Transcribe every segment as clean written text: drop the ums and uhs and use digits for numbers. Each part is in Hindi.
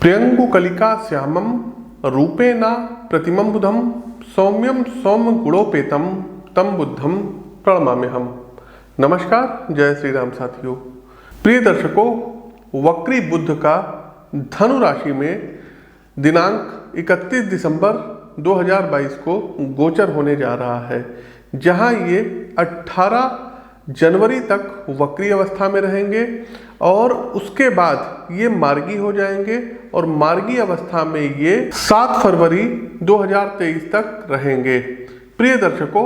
प्रियंगुकलिका श्यामम रूपेण प्रतिमं बुधम सौम्यम सौम्य गुणोपेतम तम बुद्धम प्रणमाम्यहम। नमस्कार, जय श्री राम साथियों। प्रिय दर्शकों, वक्री बुध का धनु राशि में दिनांक 31 दिसंबर 2022 को गोचर होने जा रहा है, जहां ये 18 जनवरी तक वक्री अवस्था में रहेंगे और उसके बाद ये मार्गी हो जाएंगे और मार्गी अवस्था में ये 7 फरवरी 2023 तक रहेंगे। प्रिय दर्शकों,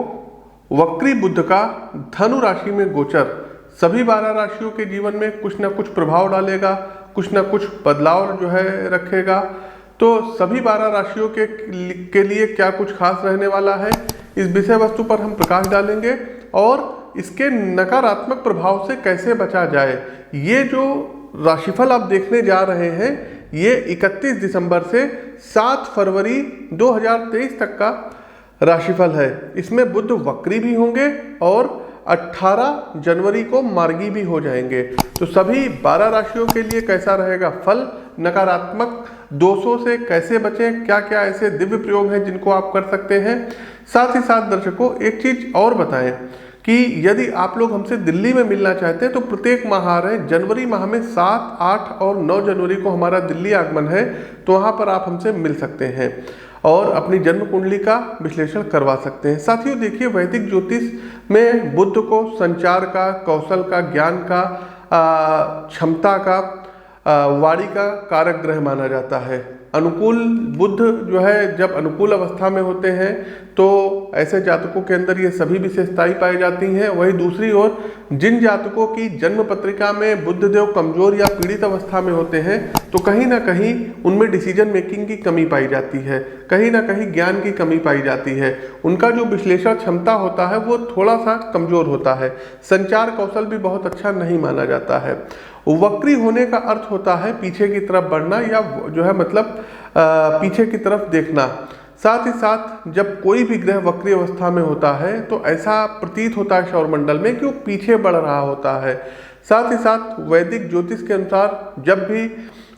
वक्री बुध का धनु राशि में गोचर सभी 12 राशियों के जीवन में कुछ ना कुछ प्रभाव डालेगा, कुछ ना कुछ बदलाव रखेगा। तो सभी 12 राशियों के लिए क्या कुछ खास रहने वाला है, इस विषय वस्तु पर हम प्रकाश डालेंगे और इसके नकारात्मक प्रभाव से कैसे बचा जाए। ये जो राशिफल आप देखने जा रहे हैं, ये 31 दिसंबर से 7 फरवरी 2023 तक का राशिफल है। इसमें बुध वक्री भी होंगे और 18 जनवरी को मार्गी भी हो जाएंगे। तो सभी 12 राशियों के लिए कैसा रहेगा फल, नकारात्मक दोषों से कैसे बचें, क्या क्या ऐसे दिव्य प्रयोग हैं जिनको आप कर सकते हैं। साथ ही साथ दर्शकों, एक चीज और बताएं कि यदि आप लोग हमसे दिल्ली में मिलना चाहते हैं तो प्रत्येक माह आ रहे हैं। जनवरी माह में 7, 8 और 9 जनवरी को हमारा दिल्ली आगमन है, तो वहाँ पर आप हमसे मिल सकते हैं और अपनी जन्म कुंडली का विश्लेषण करवा सकते हैं। साथियों देखिए, वैदिक ज्योतिष में बुध को संचार का, कौशल का, ज्ञान का, क्षमता का, वाणी का कारक ग्रह माना जाता है। अनुकूल बुध जो है, जब अनुकूल अवस्था में होते हैं तो ऐसे जातकों के अंदर ये सभी विशेषताएं पाई जाती हैं। वहीं दूसरी ओर जिन जातकों की जन्म पत्रिका में बुध देव कमजोर या पीड़ित अवस्था में होते हैं तो कहीं ना कहीं उनमें डिसीजन मेकिंग की कमी पाई जाती है, कहीं ना कहीं ज्ञान की कमी पाई जाती है। उनका जो विश्लेषण क्षमता होता है वो थोड़ा सा कमजोर होता है। संचार कौशल भी बहुत अच्छा नहीं माना जाता है। वक्री होने का अर्थ होता है पीछे की तरफ बढ़ना या जो है मतलब पीछे की तरफ देखना। साथ ही साथ जब कोई भी ग्रह वक्री अवस्था में होता है तो ऐसा प्रतीत होता है सौरमंडल में कि वो पीछे बढ़ रहा होता है। साथ ही साथ वैदिक ज्योतिष के अनुसार जब भी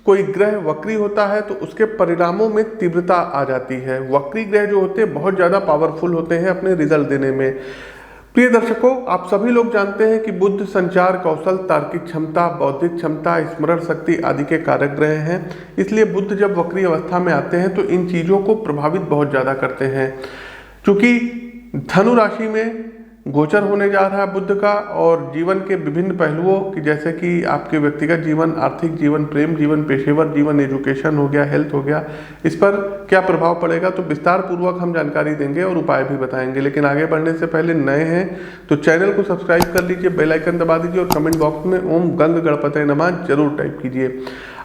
कोई ग्रह वक्री होता है तो उसके परिणामों में तीव्रता आ जाती है। वक्री ग्रह जो होते हैं बहुत ज़्यादा पावरफुल होते हैं अपने रिजल्ट देने में। प्रिय दर्शकों, आप सभी लोग जानते हैं कि बुध संचार कौशल, तार्किक क्षमता, बौद्धिक क्षमता, स्मरण शक्ति आदि के कारक ग्रह हैं। इसलिए बुध जब वक्री अवस्था में आते हैं तो इन चीज़ों को प्रभावित बहुत ज़्यादा करते हैं। क्योंकि धनु राशि में गोचर होने जा रहा है बुध का और जीवन के विभिन्न पहलुओं की, जैसे कि आपके व्यक्तिगत जीवन, आर्थिक जीवन, प्रेम जीवन, पेशेवर जीवन, एजुकेशन हो गया, हेल्थ हो गया, इस पर क्या प्रभाव पड़ेगा तो विस्तार पूर्वक हम जानकारी देंगे और उपाय भी बताएंगे। लेकिन आगे बढ़ने से पहले नए हैं तो चैनल को सब्सक्राइब कर लीजिए, बेल आइकन दबा दीजिए और कमेंट बॉक्स में ओम गंग गणपतये नमः जरूर टाइप कीजिए।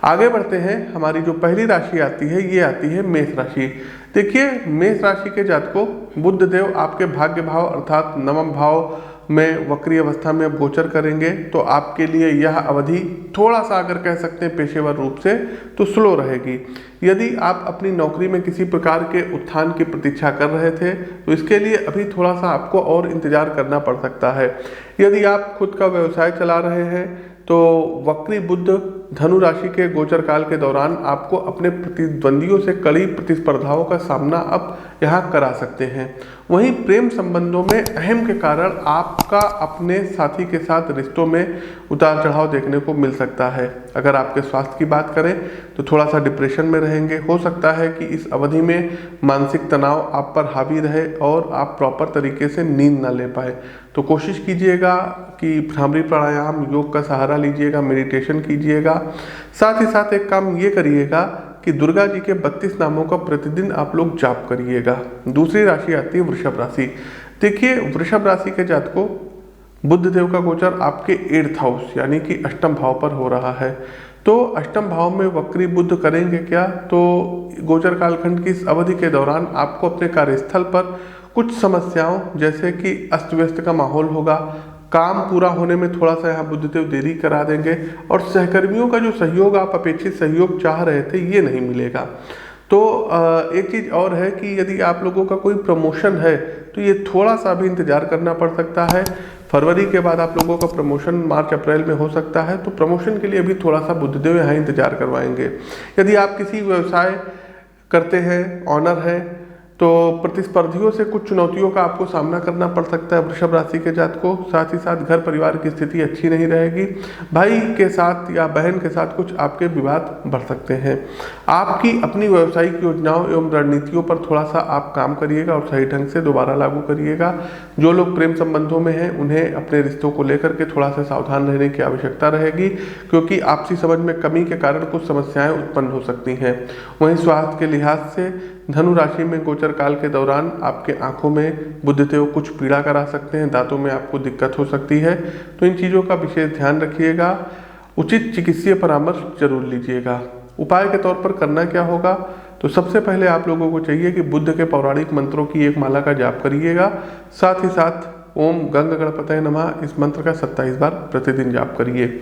आगे बढ़ते हैं। हमारी जो पहली राशि आती है ये आती है मेष राशि। देखिए, मेष राशि के जातकों, बुध देव आपके भाग्य भाव अर्थात नवम भाव में वक्री अवस्था में अब गोचर करेंगे तो आपके लिए यह अवधि थोड़ा सा, अगर कह सकते हैं पेशेवर रूप से, तो स्लो रहेगी। यदि आप अपनी नौकरी में किसी प्रकार के उत्थान की प्रतीक्षा कर रहे थे तो इसके लिए अभी थोड़ा सा आपको और इंतजार करना पड़ सकता है। यदि आप खुद का व्यवसाय चला रहे हैं तो वक्री बुध धनु राशि के गोचर काल के दौरान आपको अपने प्रतिद्वंदियों से कड़ी प्रतिस्पर्धाओं का सामना अब यहाँ करा सकते हैं। वहीं प्रेम संबंधों में अहम के कारण आपका अपने साथी के साथ रिश्तों में उतार चढ़ाव देखने को मिल सकता है। अगर आपके स्वास्थ्य की बात करें तो थोड़ा सा डिप्रेशन में रहेंगे। हो सकता है कि इस अवधि में मानसिक तनाव आप पर हावी रहे और आप प्रॉपर तरीके से नींद ना ले पाए। तो कोशिश कीजिएगा कि भ्रामरी प्राणायाम, योग का सहारा लीजिएगा, मेडिटेशन कीजिएगा। साथ ही साथ एक काम ये करिएगा कि दुर्गा जी के 32 नामों का प्रतिदिन आप लोग जाप करिएगा। दूसरी राशि आती है वृषभ राशि। देखिए, वृषभ राशि के जातकों, बुध देव का गोचर आपके 8th हाउस यानी कि अष्टम भाव पर हो रहा है। तो अष्टम भाव में वक्री बुध करेंगे क्या, तो गोचर कालखंड की इस अवधि के दौरान आपको अपने कार्यस्थल पर कुछ समस्याओं, जैसे कि अस्त व्यस्त का माहौल होगा, काम पूरा होने में थोड़ा सा यहाँ बुधदेव देरी करा देंगे और सहकर्मियों का जो सहयोग, आप अपेक्षित सहयोग चाह रहे थे, ये नहीं मिलेगा। तो एक चीज़ और है कि यदि आप लोगों का कोई प्रमोशन है तो ये थोड़ा सा भी इंतजार करना पड़ सकता है। फरवरी के बाद आप लोगों का प्रमोशन मार्च अप्रैल में हो सकता है, तो प्रमोशन के लिए अभी थोड़ा सा बुधदेव यहाँ इंतजार करवाएंगे। यदि आप किसी व्यवसाय करते हैं, ऑनर हैं, तो प्रतिस्पर्धियों से कुछ चुनौतियों का आपको सामना करना पड़ सकता है वृषभ राशि के जातकों। साथ ही साथ घर परिवार की स्थिति अच्छी नहीं रहेगी। भाई के साथ या बहन के साथ कुछ आपके विवाद बढ़ सकते हैं। आपकी अपनी व्यावसायिक योजनाओं एवं रणनीतियों पर थोड़ा सा आप काम करिएगा और सही ढंग से दोबारा लागू करिएगा। जो लोग प्रेम संबंधों में हैं उन्हें अपने रिश्तों को लेकर के थोड़ा सा सावधान रहने की आवश्यकता रहेगी, क्योंकि आपसी समझ में कमी के कारण कुछ समस्याएं उत्पन्न हो सकती हैं। वहीं स्वास्थ्य के लिहाज से धनु राशि में गोचर काल के दौरान आपके आंखों में बुधदेव कुछ पीड़ा करा सकते हैं, दांतों में आपको दिक्कत हो सकती है, तो इन चीज़ों का विशेष ध्यान रखिएगा। उचित चिकित्सीय परामर्श जरूर लीजिएगा। उपाय के तौर पर करना क्या होगा, तो सबसे पहले आप लोगों को चाहिए कि बुद्ध के पौराणिक मंत्रों की एक माला का जाप करिएगा। साथ ही साथ ओम गंग गणपतये नमः इस मंत्र का 27 बार प्रतिदिन जाप करिए।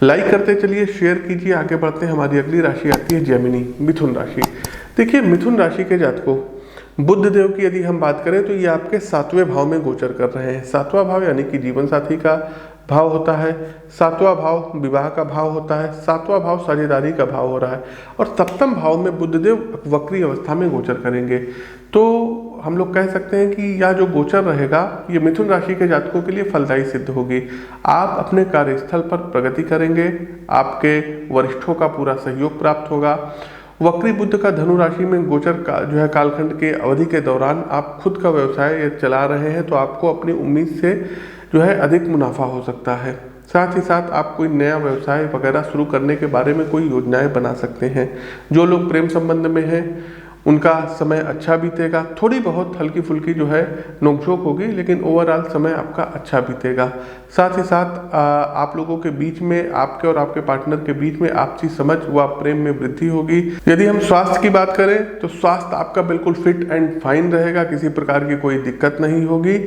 लाइक करते चलिए, शेयर कीजिए। आगे बढ़ते हैं। हमारी अगली राशि आती है जेमिनी, मिथुन राशि। देखिए, मिथुन राशि के जातकों, बुध देव की यदि हम बात करें तो ये आपके 7वें भाव में गोचर कर रहे हैं। 7वां भाव यानी कि जीवन साथी का भाव होता है, 7वां भाव विवाह का भाव होता है, 7वां भाव साझेदारी का भाव हो रहा है, और 7वें भाव में बुधदेव वक्री अवस्था में गोचर करेंगे। तो हम लोग कह सकते हैं कि यह जो गोचर रहेगा ये मिथुन राशि के जातकों के लिए फलदायी सिद्ध होगी। आप अपने कार्यस्थल पर प्रगति करेंगे, आपके वरिष्ठों का पूरा सहयोग प्राप्त होगा। वक्री बुध का धनु राशि में गोचर का जो है कालखंड के अवधि के दौरान आप खुद का व्यवसाय चला रहे हैं, तो आपको अपनी उम्मीद से जो है अधिक मुनाफा हो सकता है। साथ ही साथ आप कोई नया व्यवसाय वगैरह शुरू करने के बारे में कोई योजनाएं बना सकते हैं। जो लोग प्रेम संबंध में हैं उनका समय अच्छा बीतेगा। थोड़ी बहुत हल्की फुल्की जो है नोकझोंक होगी, लेकिन ओवरऑल समय आपका अच्छा बीतेगा। साथ ही साथ आप लोगों के बीच में, आपके और आपके पार्टनर के बीच में आपसी समझ व प्रेम में वृद्धि होगी। यदि हम स्वास्थ्य की बात करें तो स्वास्थ्य आपका बिल्कुल फिट एंड फाइन रहेगा, किसी प्रकार की कोई दिक्कत नहीं होगी।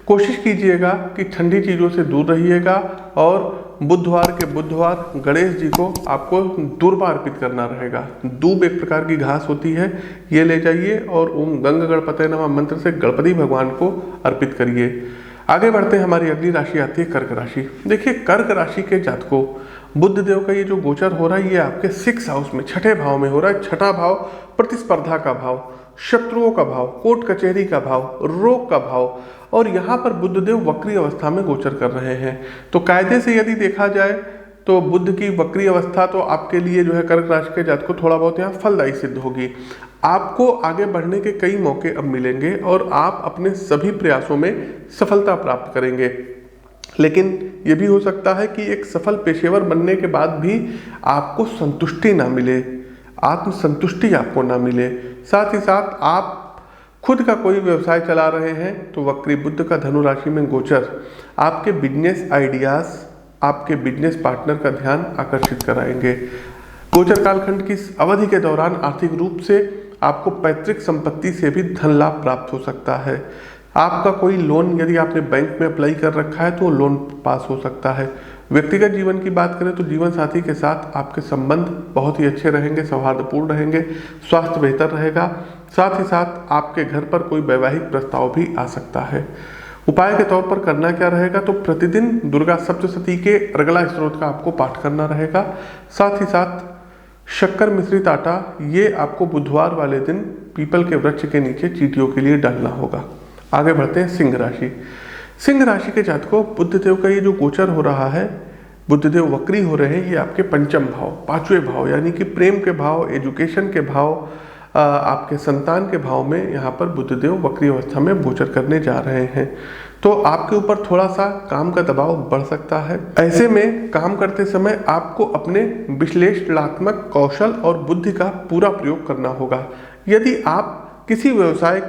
कोशिश कीजिएगा कि ठंडी चीज़ों से दूर रहिएगा, और बुधवार के बुधवार गणेश जी को आपको दूर्वा अर्पित करना रहेगा। दूब एक प्रकार की घास होती है, ये ले जाइए और ओम गंग गणपतये नमः मंत्र से गणपति भगवान को अर्पित करिए। आगे बढ़ते हैं। हमारी अगली राशि आती है कर्क राशि। देखिए, कर्क राशि के जातकों, बुध देव का ये जो गोचर हो रहा है ये आपके 6 हाउस में, 6ठे भाव में हो रहा है। 6ठा भाव प्रतिस्पर्धा का भाव, शत्रुओं का भाव, कोर्ट कचहरी का भाव, रोग का भाव, और यहाँ पर बुधदेव वक्री अवस्था में गोचर कर रहे हैं। तो कायदे से यदि देखा जाए तो बुध की वक्री अवस्था तो आपके लिए जो है कर्क राशि के जातकों थोड़ा बहुत यहाँ फलदायी सिद्ध होगी। आपको आगे बढ़ने के कई मौके अब मिलेंगे और आप अपने सभी प्रयासों में सफलता प्राप्त करेंगे। लेकिन ये भी हो सकता है कि एक सफल पेशेवर बनने के बाद भी आपको संतुष्टि ना मिले, आत्मसंतुष्टि आपको ना मिले। साथ ही साथ आप खुद का कोई व्यवसाय चला रहे हैं तो वक्री बुध का धनु राशि में गोचर आपके बिजनेस आइडियाज, आपके बिजनेस पार्टनर का ध्यान आकर्षित कराएंगे। गोचर कालखंड की इस अवधि के दौरान आर्थिक रूप से आपको पैतृक संपत्ति से भी धन लाभ प्राप्त हो सकता है। आपका कोई लोन यदि आपने बैंक में अप्लाई कर रखा है तो लोन पास हो सकता है। व्यक्तिगत जीवन की बात करें तो जीवन साथी के साथ आपके संबंध बहुत ही अच्छे रहेंगे, सौहार्दपूर्ण रहेंगे, स्वास्थ्य बेहतर रहेगा। साथ ही साथ आपके घर पर कोई वैवाहिक प्रस्ताव भी आ सकता है। उपाय के तौर पर करना क्या रहेगा, तो प्रतिदिन दुर्गा सप्तशती के अर्गला स्त्रोत का आपको पाठ करना रहेगा। साथ ही साथ शक्कर मिश्रित आटा ये आपको बुधवार वाले दिन पीपल के वृक्ष के नीचे चींटियों के लिए डालना होगा। आगे बढ़ते हैं सिंह राशि। सिंह राशि के जातकों, बुधदेव का ये जो गोचर हो रहा है, बुधदेव वक्री हो रहे हैं, ये आपके पंचम भाव, 5वें भाव यानी कि प्रेम के भाव, एजुकेशन के भाव, आपके संतान के भाव में यहाँ पर बुधदेव वक्री अवस्था में गोचर करने जा रहे हैं। तो आपके ऊपर थोड़ा सा काम का दबाव बढ़ सकता है। ऐसे में काम करते समय आपको अपने विश्लेषणात्मक कौशल और बुद्धि का पूरा प्रयोग करना होगा। यदि आप किसी व्यवसाय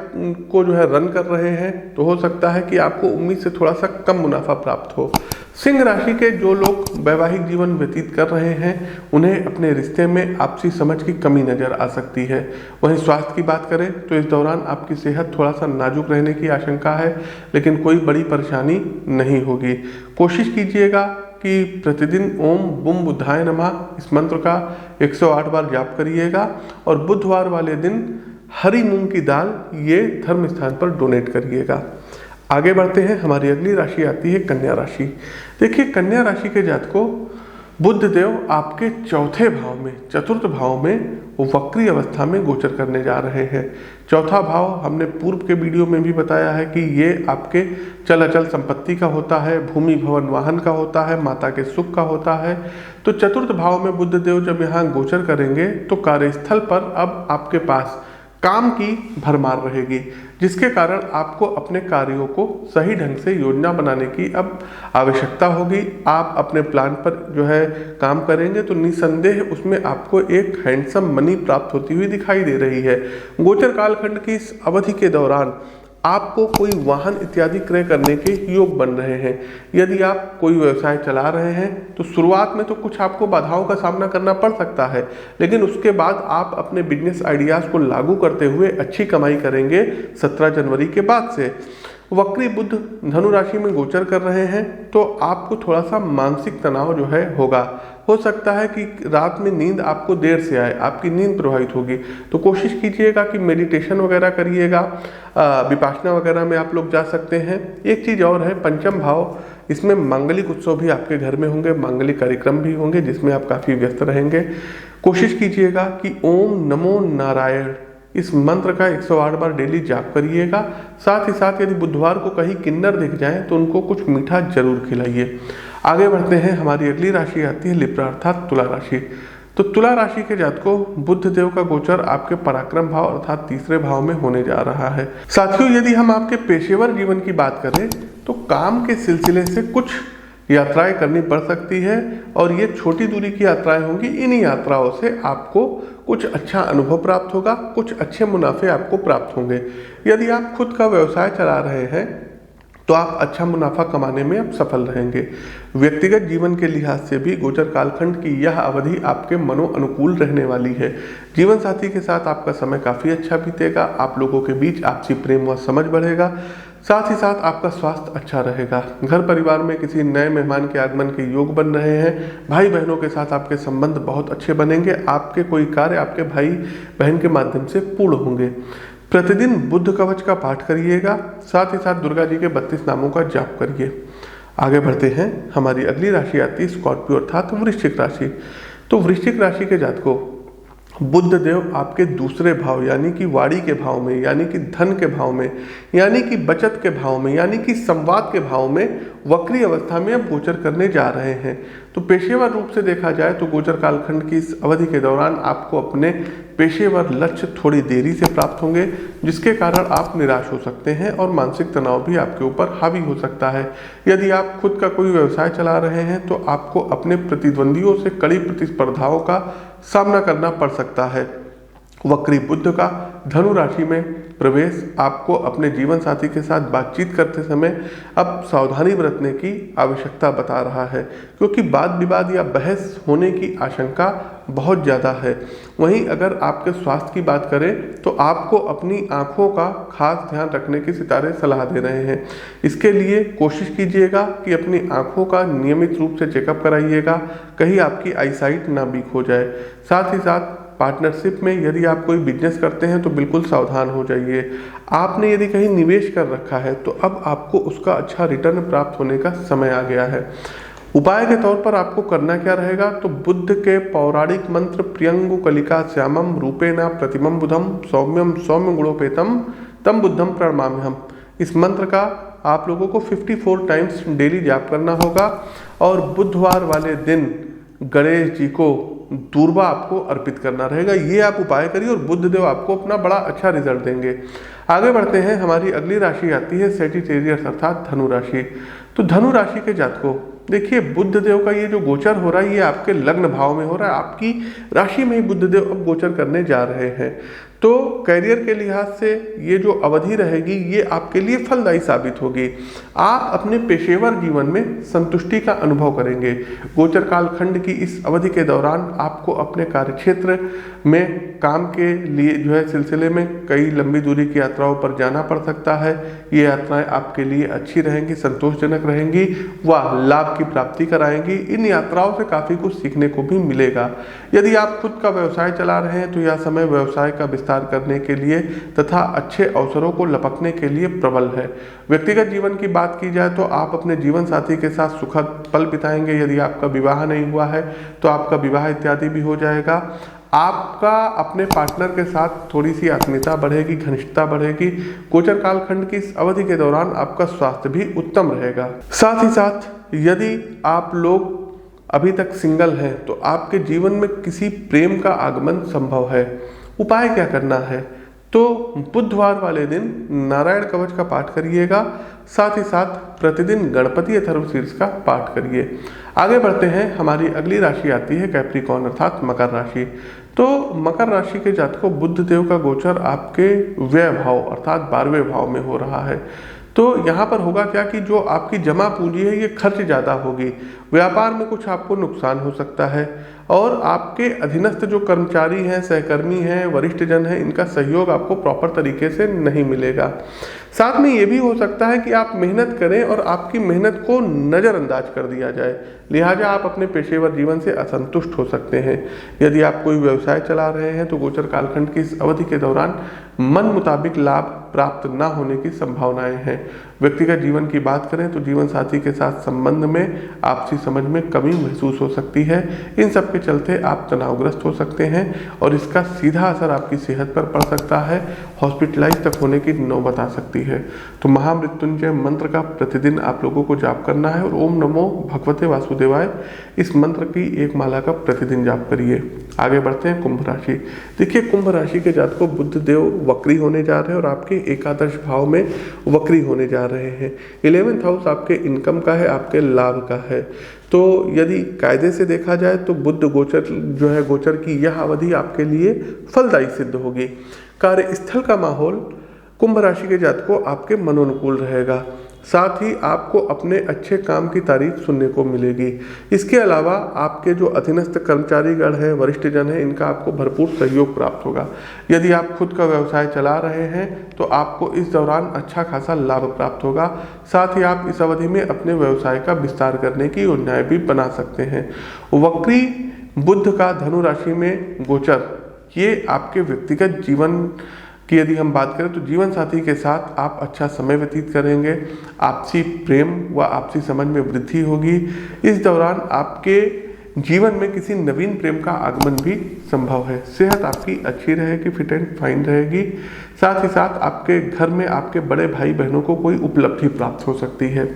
को जो है रन कर रहे हैं तो हो सकता है कि आपको उम्मीद से थोड़ा सा कम मुनाफा प्राप्त हो। सिंह राशि के जो लोग वैवाहिक जीवन व्यतीत कर रहे हैं उन्हें अपने रिश्ते में आपसी समझ की कमी नजर आ सकती है। वहीं स्वास्थ्य की बात करें तो इस दौरान आपकी सेहत थोड़ा सा नाजुक रहने की आशंका है, लेकिन कोई बड़ी परेशानी नहीं होगी। कोशिश कीजिएगा कि प्रतिदिन ओम बुम बुधाय नमः इस मंत्र का 108 बार जाप करिएगा, और बुधवार वाले दिन हरी मूंग की दाल ये धर्म स्थान पर डोनेट करिएगा। आगे बढ़ते हैं, हमारी अगली राशि आती है कन्या राशि। देखिए कन्या राशि के जातकों, बुध देव आपके चौथे भाव में, चतुर्थ भाव में वक्री अवस्था में गोचर करने जा रहे हैं। चौथा भाव हमने पूर्व के वीडियो में भी बताया है कि ये आपके चल अचल संपत्ति का होता है, भूमि भवन वाहन का होता है, माता के सुख का होता है। तो चतुर्थ भाव में बुध देव जब यहाँ गोचर करेंगे तो कार्यस्थल पर अब आपके पास काम की भरमार रहेगी, जिसके कारण आपको अपने कार्यों को सही ढंग से योजना बनाने की अब आवश्यकता होगी। आप अपने प्लान पर जो है काम करेंगे तो निसंदेह उसमें आपको एक हैंडसम मनी प्राप्त होती हुई दिखाई दे रही है। गोचर कालखंड की इस अवधि के दौरान आपको कोई वाहन इत्यादि क्रय करने के योग बन रहे हैं। यदि आप कोई व्यवसाय चला रहे हैं तो शुरुआत में तो कुछ आपको बाधाओं का सामना करना पड़ सकता है, लेकिन उसके बाद आप अपने बिजनेस आइडियाज़ को लागू करते हुए अच्छी कमाई करेंगे 17 जनवरी के बाद से। वक्री बुध धनु राशि में गोचर कर रहे हैं तो आपको थोड़ा सा मानसिक तनाव जो है होगा। हो सकता है कि रात में नींद आपको देर से आए, आपकी नींद प्रभावित होगी। तो कोशिश कीजिएगा कि मेडिटेशन वगैरह करिएगा, विपासना वगैरह में आप लोग जा सकते हैं। एक चीज़ और है, पंचम भाव, इसमें मांगलिक उत्सव भी आपके घर में होंगे, मांगलिक कार्यक्रम भी होंगे जिसमें आप काफ़ी व्यस्त रहेंगे। कोशिश कीजिएगा कि ओम नमो नारायण इस मंत्र का 108 बार डेली जाप करिएगा। साथ ही साथ यदि बुधवार को कहीं किन्नर दिख जाए तो उनको कुछ मीठा जरूर खिलाइए। आगे बढ़ते हैं, हमारी अगली राशि आती है लिब्रा अर्थात तुला राशि। तो तुला राशि के जातकों, बुध देव का गोचर आपके पराक्रम भाव अर्थात तीसरे भाव में होने जा रहा है। साथियों, यदि हम आपके पेशेवर जीवन की बात करें तो काम के सिलसिले से कुछ यात्राएं करनी पड़ सकती है और ये छोटी दूरी की यात्राएं होंगी। इन यात्राओं से आपको कुछ अच्छा अनुभव प्राप्त होगा, कुछ अच्छे मुनाफे आपको प्राप्त होंगे। यदि आप खुद का व्यवसाय चला रहे हैं तो आप अच्छा मुनाफा कमाने में अब सफल रहेंगे। व्यक्तिगत जीवन के लिहाज से भी गोचर कालखंड की यह अवधि आपके मनो अनुकूल रहने वाली है। जीवन साथी के साथ आपका समय काफ़ी अच्छा बीतेगा, आप लोगों के बीच आपसी प्रेम व समझ बढ़ेगा। साथ ही साथ आपका स्वास्थ्य अच्छा रहेगा। घर परिवार में किसी नए मेहमान के आगमन के योग बन रहे हैं। भाई बहनों के साथ आपके संबंध बहुत अच्छे बनेंगे। आपके कोई कार्य आपके भाई बहन के माध्यम से पूर्ण होंगे। प्रतिदिन बुद्ध कवच का पाठ करिएगा। साथ ही साथ दुर्गा जी के 32 नामों का जाप करिए। आगे बढ़ते हैं, हमारी अगली राशि आती है स्कॉर्पियो अर्थात वृश्चिक राशि। तो वृश्चिक राशि के जातकों, बुध देव आपके दूसरे भाव यानी कि वाणी के भाव में, यानी कि धन के भाव में, यानी कि बचत के भाव में, यानी कि संवाद के भाव में वक्री अवस्था में अब गोचर करने जा रहे हैं। तो पेशेवर रूप से देखा जाए तो गोचर कालखंड की इस अवधि के दौरान आपको अपने पेशेवर लक्ष्य थोड़ी देरी से प्राप्त होंगे, जिसके कारण आप निराश हो सकते हैं और मानसिक तनाव भी आपके ऊपर हावी हो सकता है। यदि आप खुद का कोई व्यवसाय चला रहे हैं तो आपको अपने प्रतिद्वंदियों से कड़ी प्रतिस्पर्धाओं का सामना करना पड़ सकता है। वक्री बुध का धनु राशि में प्रवेश आपको अपने जीवन साथी के साथ बातचीत करते समय अब सावधानी बरतने की आवश्यकता बता रहा है, क्योंकि वाद विवाद या बहस होने की आशंका बहुत ज़्यादा है। वहीं अगर आपके स्वास्थ्य की बात करें तो आपको अपनी आँखों का खास ध्यान रखने की सितारे सलाह दे रहे हैं। इसके लिए कोशिश कीजिएगा कि अपनी आँखों का नियमित रूप से चेकअप कराइएगा, कहीं आपकी आईसाइट ना वीक हो जाए। साथ ही साथ पार्टनरशिप में यदि आप कोई बिजनेस करते हैं तो बिल्कुल सावधान हो जाइए। आपने यदि कहीं निवेश कर रखा है तो अब आपको उसका अच्छा रिटर्न प्राप्त होने का समय आ गया है। उपाय के तौर पर आपको करना क्या रहेगा, तो बुद्ध के पौराणिक मंत्र प्रियंगु कलिका श्यामम रूपेण प्रतिमं बुधम सौम्यम सौम्य गुणोपेतम तम बुद्धम प्रणमाम्यहम्, इस मंत्र का आप लोगों को 54 टाइम्स डेली जाप करना होगा और बुधवार वाले दिन गणेश जी को दूर्वा आपको अर्पित करना रहेगा। ये आप उपाय करिए और बुध देव आपको अपना बड़ा अच्छा रिजल्ट देंगे। आगे बढ़ते हैं, हमारी अगली राशि आती है सेजिटेरियस अर्थात धनु राशि। तो धनु राशि के जातकों, देखिए बुध देव का ये जो गोचर हो रहा है ये आपके लग्न भाव में हो रहा है। आपकी राशि में ही बुध देव अब गोचर करने जा रहे हैं। तो करियर के लिहाज से ये जो अवधि रहेगी ये आपके लिए फलदायी साबित होगी। आप अपने पेशेवर जीवन में संतुष्टि का अनुभव करेंगे। गोचर कालखंड की इस अवधि के दौरान आपको अपने कार्यक्षेत्र में काम के लिए जो है सिलसिले में कई लंबी दूरी की यात्राओं पर जाना पड़ सकता है। ये यात्राएं आपके लिए अच्छी रहेंगी, संतोषजनक रहेंगी व लाभ की प्राप्ति कराएंगी। इन यात्राओं से काफ़ी कुछ सीखने को भी मिलेगा। यदि आप खुद का व्यवसाय चला रहे हैं तो यह समय व्यवसाय का विस्तार विस्तार करने के लिए तथा अच्छे अवसरों को लपकने के लिए प्रबल है। व्यक्तिगत जीवन की बात की जाए तो आप अपने जीवन साथी के साथ सुखद पल बिताएंगे। यदि आपका विवाह नहीं हुआ है तो आपका विवाह इत्यादि भी हो जाएगा। आपका अपने पार्टनर के साथ थोड़ी सी आत्मीयता बढ़ेगी, घनिष्ठता बढ़ेगी। गोचर कालखंड की इस अवधि के दौरान आपका स्वास्थ्य भी उत्तम रहेगा। साथ ही साथ यदि आप लोग अभी तक सिंगल हैं तो आपके जीवन में किसी प्रेम का आगमन संभव है। उपाय क्या करना है? तो बुधवार वाले दिन नारायण कवच का पाठ करिएगा। साथ ही साथ प्रतिदिन गणपति अथर्वशीर्ष का पाठ करिए। आगे बढ़ते हैं, हमारी अगली राशि आती है कैप्रिकॉर्न अर्थात मकर राशि। तो मकर राशि के जातकों बुध देव का गोचर आपके व्यय भाव अर्थात 12वें भाव में हो रहा है। तो यहाँ पर होगा क्या कि जो आपकी जमा पूंजी है ये खर्च ज़्यादा होगी। व्यापार में कुछ आपको नुकसान हो सकता है और आपके अधीनस्थ जो कर्मचारी हैं, सहकर्मी हैं, वरिष्ठ जन हैं, इनका सहयोग आपको प्रॉपर तरीके से नहीं मिलेगा। साथ में ये भी हो सकता है कि आप मेहनत करें और आपकी मेहनत को नज़रअंदाज कर दिया जाए, लिहाजा आप अपने पेशेवर जीवन से असंतुष्ट हो सकते हैं। यदि आप कोई व्यवसाय चला रहे हैं तो गोचर कालखंड की इस अवधि के दौरान मन मुताबिक लाभ प्राप्त न होने की संभावनाएं हैं। व्यक्तिगत जीवन की बात करें तो जीवन साथी के साथ संबंध में आपसी समझ में कमी महसूस हो सकती है। इन सब के चलते आप तनावग्रस्त हो सकते हैं और इसका सीधा असर आपकी सेहत पर पड़ सकता है। हॉस्पिटलाइज तक होने की नौबत आ सकती है। तो महामृत्युंजय मंत्र का प्रतिदिन आप लोगों को जाप करना है और ओम नमो भगवते वासुदेवाय इस मंत्र की एक माला का प्रतिदिन जाप करिए। आगे बढ़ते हैं कुंभ राशि। देखिए, कुंभ राशि के जातकों बुध देव वक्री होने जा रहे हैं और आपके एकादश भाव में वक्री होने जा रहे हैं। 11th हाउस आपके इनकम का है, आपके लाभ का है। तो यदि कायदे से देखा जाए तो बुध गोचर जो है, गोचर की यह अवधि आपके लिए फलदायी सिद्ध होगी। कार्यस्थल का माहौल कुंभ राशि के जातकों आपके मनोनुकूल रहेगा। साथ ही आपको अपने अच्छे काम की तारीफ सुनने को मिलेगी। इसके अलावा आपके जो अधीनस्थ कर्मचारीगण हैं, वरिष्ठ जन हैं, इनका आपको भरपूर सहयोग प्राप्त होगा। यदि आप खुद का व्यवसाय चला रहे हैं तो आपको इस दौरान अच्छा खासा लाभ प्राप्त होगा। साथ ही आप इस अवधि में अपने व्यवसाय का विस्तार करने की योजनाएं भी बना सकते हैं। वक्री बुध का धनु राशि में गोचर ये आपके व्यक्तिगत जीवन कि यदि हम बात करें तो जीवन साथी के साथ आप अच्छा समय व्यतीत करेंगे। आपसी प्रेम व आपसी समझ में वृद्धि होगी। इस दौरान आपके जीवन में किसी नवीन प्रेम का आगमन भी संभव है। सेहत आपकी अच्छी रहेगी, फिट एंड फाइन रहेगी। साथ ही साथ आपके घर में आपके बड़े भाई बहनों को कोई उपलब्धि प्राप्त हो सकती है।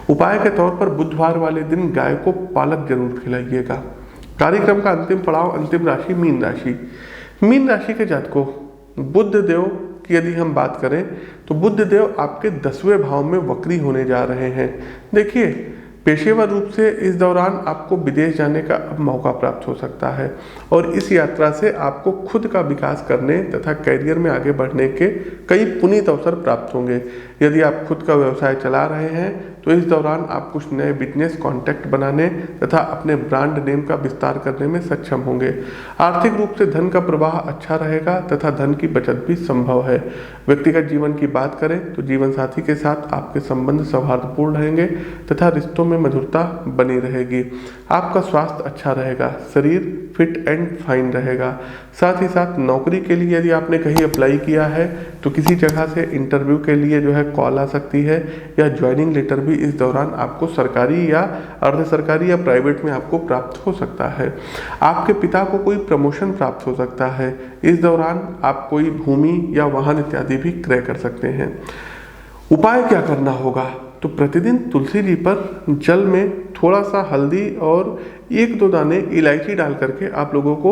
उपाय के तौर पर बुधवार वाले दिन गाय को पालक जरूर खिलाइएगा। कार्यक्रम का अंतिम पड़ाव, अंतिम राशि मीन राशि। मीन राशि के जातकों बुध देव की यदि हम बात करें तो बुध देव आपके 10वें भाव में वक्री होने जा रहे हैं। देखिए, पेशेवर रूप से इस दौरान आपको विदेश जाने का मौका प्राप्त हो सकता है और इस यात्रा से आपको खुद का विकास करने तथा करियर में आगे बढ़ने के कई पुनीत अवसर प्राप्त होंगे। यदि आप खुद का व्यवसाय चला रहे हैं तो इस दौरान आप कुछ नए बिजनेस कॉन्टैक्ट बनाने तथा अपने ब्रांड नेम का विस्तार करने में सक्षम होंगे। आर्थिक रूप से धन का प्रवाह अच्छा रहेगा तथा धन की बचत भी संभव है। व्यक्तिगत जीवन की बात करें तो जीवन साथी के साथ आपके संबंध सौहार्दपूर्ण रहेंगे तथा रिश्तों में मधुरता बनी रहेगी। आपका स्वास्थ्य अच्छा रहेगा, शरीर फिट एंड फाइन रहेगा। साथ ही साथ नौकरी के लिए यदि आपने कहीं अप्लाई किया है तो किसी जगह से इंटरव्यू के लिए जो है कॉल आ सकती है या ज्वाइनिंग लेटर भी इस दौरान आपको सरकारी या अर्ध सरकारी या प्राइवेट में आपको प्राप्त हो सकता है। आपके पिता को कोई प्रमोशन प्राप्त हो सकता है। इस दौरान आप कोई भूमि या वाहन इत्यादि भी क्रय कर सकते हैं। उपाय क्या करना होगा? तो प्रतिदिन तुलसी जी पर जल में थोड़ा सा हल्दी और 1-2 दाने इलायची डाल करके आप लोगों को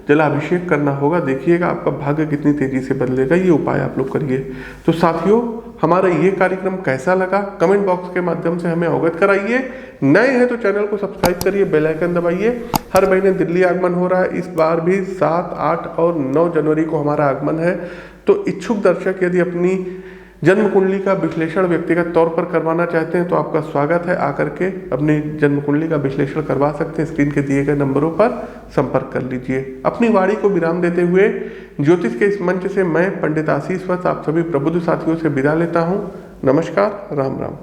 जलाभिषेक करना होगा। देखिएगा आपका भाग्य कितनी तेजी से बदलेगा। ये उपाय आप लोग करिए। तो साथियों, हमारा ये कार्यक्रम कैसा लगा कमेंट बॉक्स के माध्यम से हमें अवगत कराइए। नए हैं तो चैनल को सब्सक्राइब करिए, बेल आइकन दबाइए। हर महीने दिल्ली आगमन हो रहा है। इस बार भी 7, 8 और 9 जनवरी को हमारा आगमन है। तो इच्छुक दर्शक यदि अपनी जन्म कुंडली का विश्लेषण व्यक्तिगत तौर पर करवाना चाहते हैं तो आपका स्वागत है। आकर के अपनी जन्म कुंडली का विश्लेषण करवा सकते हैं। स्क्रीन के दिए गए नंबरों पर संपर्क कर लीजिए। अपनी वाणी को विराम देते हुए ज्योतिष के इस मंच से मैं पंडित आशीष वत्स आप सभी प्रबुद्ध साथियों से विदा लेता हूँ। नमस्कार, राम राम।